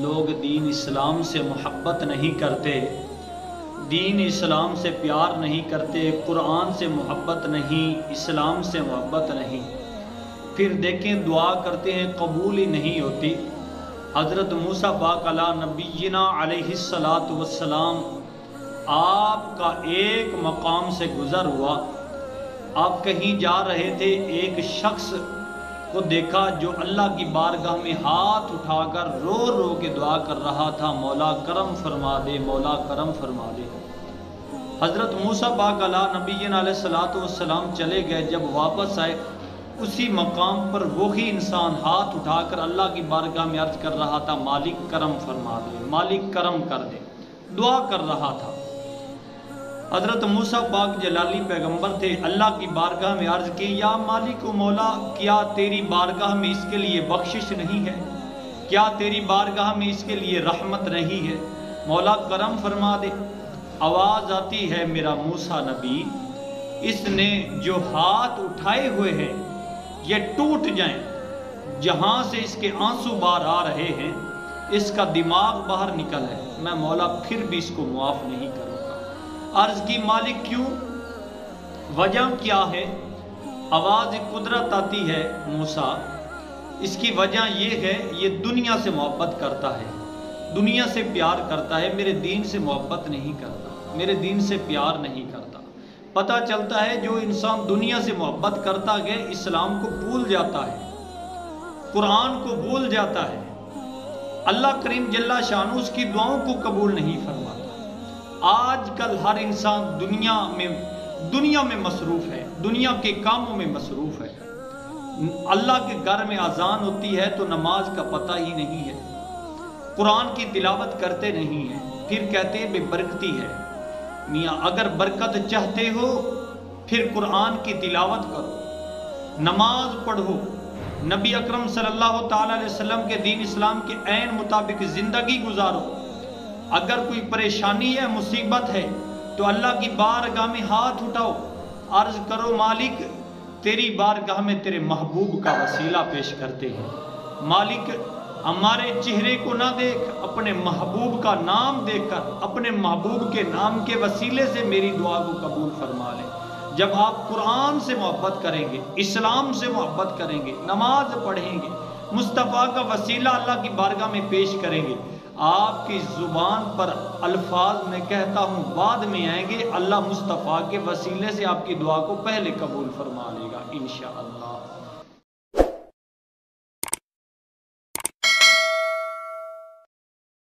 لوگ دین اسلام سے محبت نہیں کرتے، دین اسلام سے پیار نہیں کرتے، قرآن سے محبت نہیں، اسلام سے محبت نہیں، پھر دیکھیں دعا کرتے ہیں قبول ہی نہیں ہوتی۔ حضرت موسیٰ پاک علی نبینا علیہ السلام آپ کا ایک مقام سے گزر ہوا، آپ کہیں جا رہے تھے، ایک شخص کو دیکھا جو اللہ کی بارگاہ میں ہاتھ اٹھا کر رو رو کے دعا کر رہا تھا، مولا کرم فرما دے، مولا کرم فرما دے۔ حضرت موسیٰ پاک علی نبینا علیہ السلام چلے گئے، جب واپس آئے اسی مقام پر وہی انسان ہاتھ اٹھا کر اللہ کی بارگاہ میں عرض کر رہا تھا، مالک کرم فرما دے، مالک کرم کر دے، دعا کر رہا تھا۔ حضرت موسیٰ پاک جلالی پیغمبر تھے، اللہ کی بارگاہ میں عرض کی، یا مالک و مولا، کیا تیری بارگاہ میں اس کے لیے بخشش نہیں ہے؟ کیا تیری بارگاہ میں اس کے لیے رحمت نہیں ہے؟ مولا کرم فرما دے۔ آواز آتی ہے، میرا موسیٰ نبی، اس نے جو ہاتھ اٹھائے ہوئے ہیں یہ ٹوٹ جائیں، جہاں سے اس کے آنسو باہر آ رہے ہیں، اس کا دماغ باہر نکل ہے، میں مولا پھر بھی اس کو معاف نہیں کروں گا۔ عرض کی، مالک کیوں؟ وجہ کیا ہے؟ آواز قدرت آتی ہے، موسیٰ اس کی وجہ یہ ہے، یہ دنیا سے محبت کرتا ہے، دنیا سے پیار کرتا ہے، میرے دین سے محبت نہیں کرتا، میرے دین سے پیار نہیں کرتا۔ پتہ چلتا ہے جو انسان دنیا سے محبت کرتا ہے اسلام کو بھول جاتا ہے، قرآن کو بھول جاتا ہے، اللہ کریم جل شانہ اس کی دعاؤں کو قبول نہیں فرماتا۔ آج کل ہر انسان دنیا میں مصروف ہے، دنیا کے کاموں میں مصروف ہے۔ اللہ کے گھر میں اذان ہوتی ہے تو نماز کا پتہ ہی نہیں ہے، قرآن کی تلاوت کرتے نہیں ہیں، پھر کہتے ہیں بے برکتی ہے۔ میاں اگر برکت چاہتے ہو پھر قرآن کی تلاوت کرو، نماز پڑھو، نبی اکرم صلی اللہ تعالیٰ علیہ وسلم کے دین اسلام کے عین مطابق زندگی گزارو۔ اگر کوئی پریشانی ہے، مصیبت ہے تو اللہ کی بارگاہ میں ہاتھ اٹھاؤ، عرض کرو، مالک تیری بارگاہ میں تیرے محبوب کا وسیلہ پیش کرتے ہیں، مالک ہمارے چہرے کو نہ دیکھ، اپنے محبوب کا نام دیکھ کر اپنے محبوب کے نام کے وسیلے سے میری دعا کو قبول فرما لے۔ جب آپ قرآن سے محبت کریں گے، اسلام سے محبت کریں گے، نماز پڑھیں گے، مصطفیٰ کا وسیلہ اللہ کی بارگاہ میں پیش کریں گے، آپ کی زبان پر الفاظ میں کہتا ہوں بعد میں آئیں گے، اللہ مصطفیٰ کے وسیلے سے آپ کی دعا کو پہلے قبول فرما لے گا انشاءاللہ۔